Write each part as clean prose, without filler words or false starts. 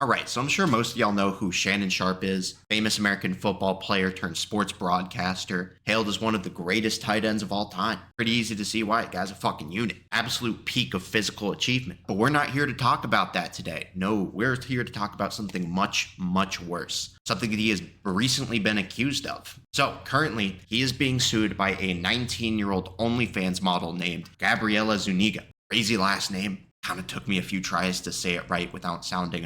All right, so I'm sure most of y'all know who Shannon Sharpe is, famous American football player turned sports broadcaster, hailed as one of the greatest tight ends of all time. Pretty easy to see why. Guy's a fucking unit. Absolute peak of physical achievement. But we're not here to talk about that today. No, we're here to talk about something much, much worse. Something that he has recently been accused of. So, currently, he is being sued by a 19-year-old OnlyFans model named Gabriela Zuniga. Crazy last name. Kind of took me a few tries to say it right without sounding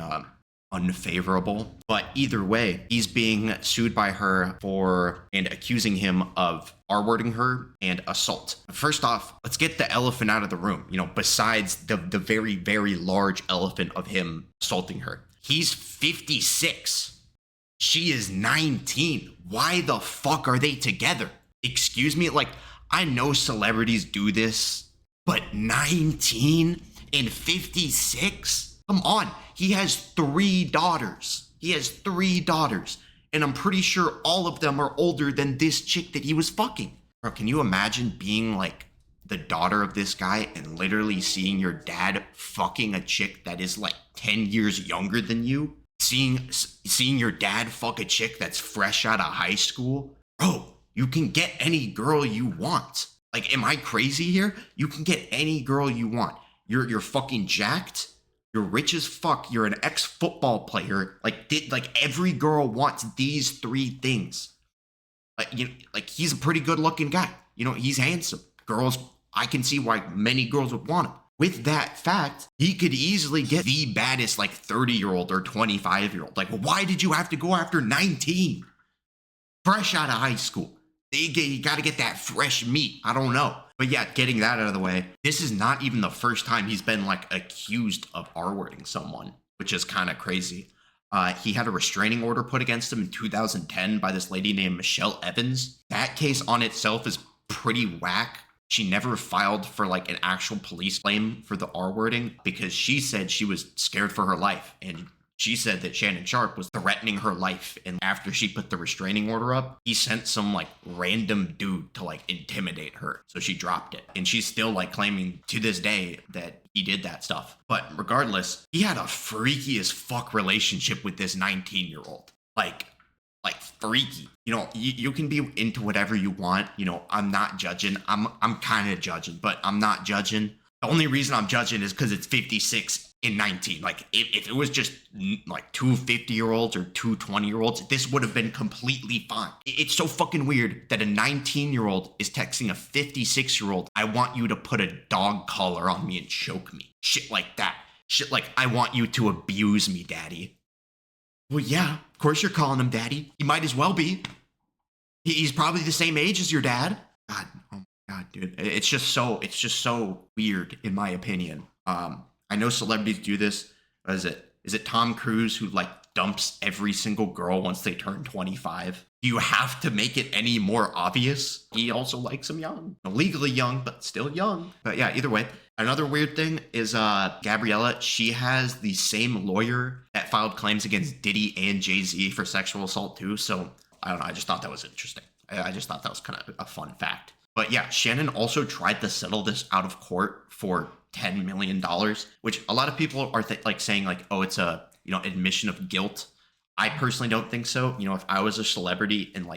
unfavorable. But either way, he's being sued by her for and accusing him of R-wording her and assault. First off, let's get the elephant out of the room. Besides the very, very large elephant of him assaulting her. He's 56. She is 19. Why the fuck are they together? Excuse me? I know celebrities do this, but 19 and 56? Come on. He has 3 daughters. And I'm pretty sure all of them are older than this chick that he was fucking. Bro, can you imagine being the daughter of this guy and literally seeing your dad fucking a chick that is 10 years younger than you? Seeing your dad fuck a chick that's fresh out of high school? Bro, you can get any girl you want. Am I crazy here? You can get any girl you want. You're fucking jacked. You're rich as fuck. You're an ex-football player. Every girl wants these 3 things. He's a pretty good-looking guy. He's handsome. Girls, I can see why many girls would want him. With that fact, he could easily get the baddest 30-year-old or 25-year-old. Why did you have to go after 19? Fresh out of high school. You got to get that fresh meat. I don't know. But yeah, getting that out of the way, this is not even the first time he's been accused of R-wording someone, which is kind of crazy. He had a restraining order put against him in 2010 by this lady named Michelle Evans. That case on itself is pretty whack. She never filed for an actual police claim for the R-wording because she said she was scared for her life, and she said that Shannon Sharpe was threatening her life, and after she put the restraining order up, he sent some random dude to intimidate her. So she dropped it. And she's still claiming to this day that he did that stuff. But regardless, he had a freaky as fuck relationship with this 19-year-old. Freaky. You can be into whatever you want. I'm not judging. I'm kind of judging, but I'm not judging. The only reason I'm judging is because it's 56 and 19. If it was just 2 50-year-olds or 2 20-year-olds, this would have been completely fine. It's so fucking weird that a 19-year-old is texting a 56-year-old, I want you to put a dog collar on me and choke me. Shit like that. Shit I want you to abuse me, daddy. Well, yeah, of course you're calling him daddy. He might as well be. He's probably the same age as your dad. God, oh my God, dude. It's just so weird, in my opinion. I know celebrities do this. What is it? Is it Tom Cruise who dumps every single girl once they turn 25? Do you have to make it any more obvious? He also likes them young. Legally young, but still young. But yeah, either way. Another weird thing is Gabriella, she has the same lawyer that filed claims against Diddy and Jay-Z for sexual assault too. So I don't know. I just thought that was interesting. I just thought that was kind of a fun fact. But yeah, Shannon also tried to settle this out of court for $10 million, which a lot of people are saying oh, it's a, admission of guilt. I personally don't think so. If I was a celebrity and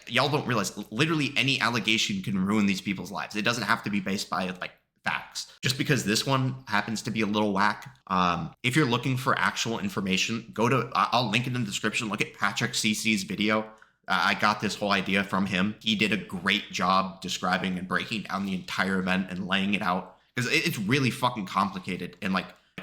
y'all don't realize literally any allegation can ruin these people's lives. It doesn't have to be based by facts. Just because this one happens to be a little whack. If you're looking for actual information, I'll link it in the description. Look at Patrick CC's video. I got this whole idea from him. He did a great job describing and breaking down the entire event and laying it out. Because it's really fucking complicated. And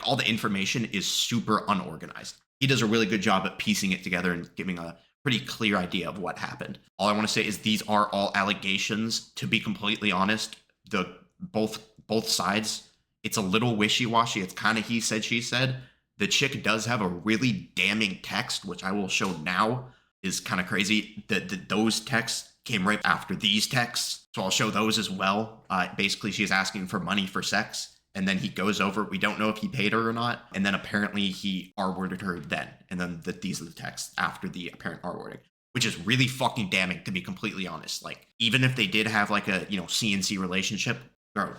all the information is super unorganized. He does a really good job at piecing it together and giving a pretty clear idea of what happened. All I want to say is these are all allegations. To be completely honest, both sides, it's a little wishy-washy. It's kind of he said, she said. The chick does have a really damning text, which I will show now. Is kind of crazy. Those texts came right after these texts, so I'll show those as well. Basically, she's asking for money for sex, and then he goes over. We don't know if he paid her or not, and then apparently he R-worded her then, and then these are the texts after the apparent R-wording, which is really fucking damning, to be completely honest. Even if they did have a CNC relationship, bro,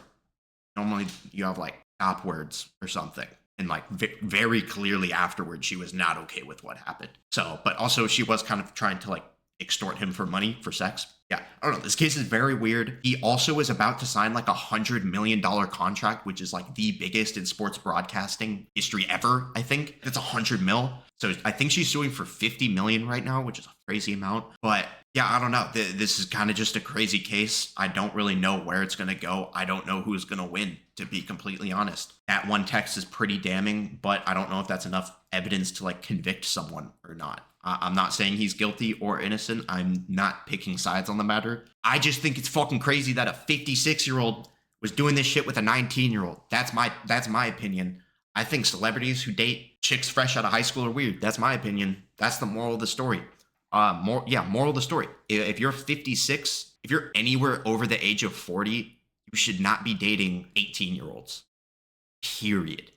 normally you have stop words or something. And like very clearly afterwards, she was not okay with what happened. So, but also she was kind of trying to like extort him for money for sex. Yeah, I don't know. This case is very weird. He also is about to sign like $100 million contract, which is like the biggest in sports broadcasting history ever. I think it's 100 mil. So I think she's suing for 50 million right now, which is a crazy amount. But yeah, I don't know. This is kind of just a crazy case. I don't really know where it's going to go. I don't know who's going to win, to be completely honest. That one text is pretty damning, but I don't know if that's enough evidence to like convict someone or not. I'm not saying he's guilty or innocent. I'm not picking sides on the matter. I just think it's fucking crazy that a 56-year-old was doing this shit with a 19-year-old. That's my opinion. I think celebrities who date chicks fresh out of high school are weird. That's my opinion. That's the moral of the story. Moral of the story. If you're 56, if you're anywhere over the age of 40, you should not be dating 18-year-olds. Period.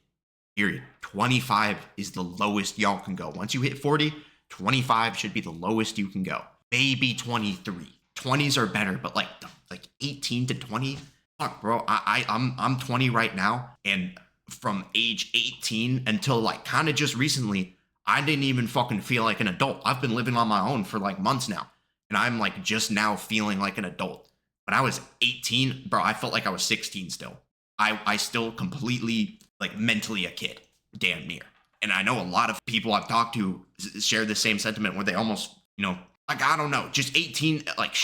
25 is the lowest y'all can go. Once you hit 40, 25 should be the lowest you can go. Maybe 23. 20s are better, but like 18 to 20, fuck, bro. I'm 20 right now, and from age 18 until like kind of just recently, I didn't even fucking feel like an adult. I've been living on my own for like months now, and I'm like just now feeling like an adult. When I was 18, bro, I felt like I was 16 still. I still completely like mentally a kid, damn near. And I know a lot of people I've talked to share the same sentiment where they almost, like, I don't know, just 18, like,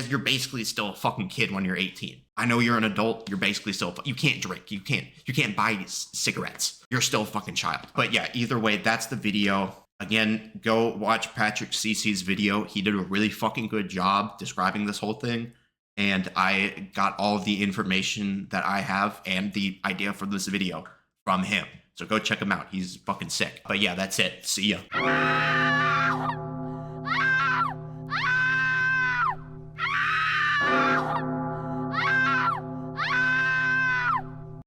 you're basically still a fucking kid when you're 18. I know you're an adult, you're basically still, you can't drink, you can't buy cigarettes. You're still a fucking child. But yeah, either way, that's the video. Again, go watch Patrick Cece's video. He did a really fucking good job describing this whole thing. And I got all of the information that I have and the idea for this video from him. So go check him out. He's fucking sick. But yeah, that's it. See ya.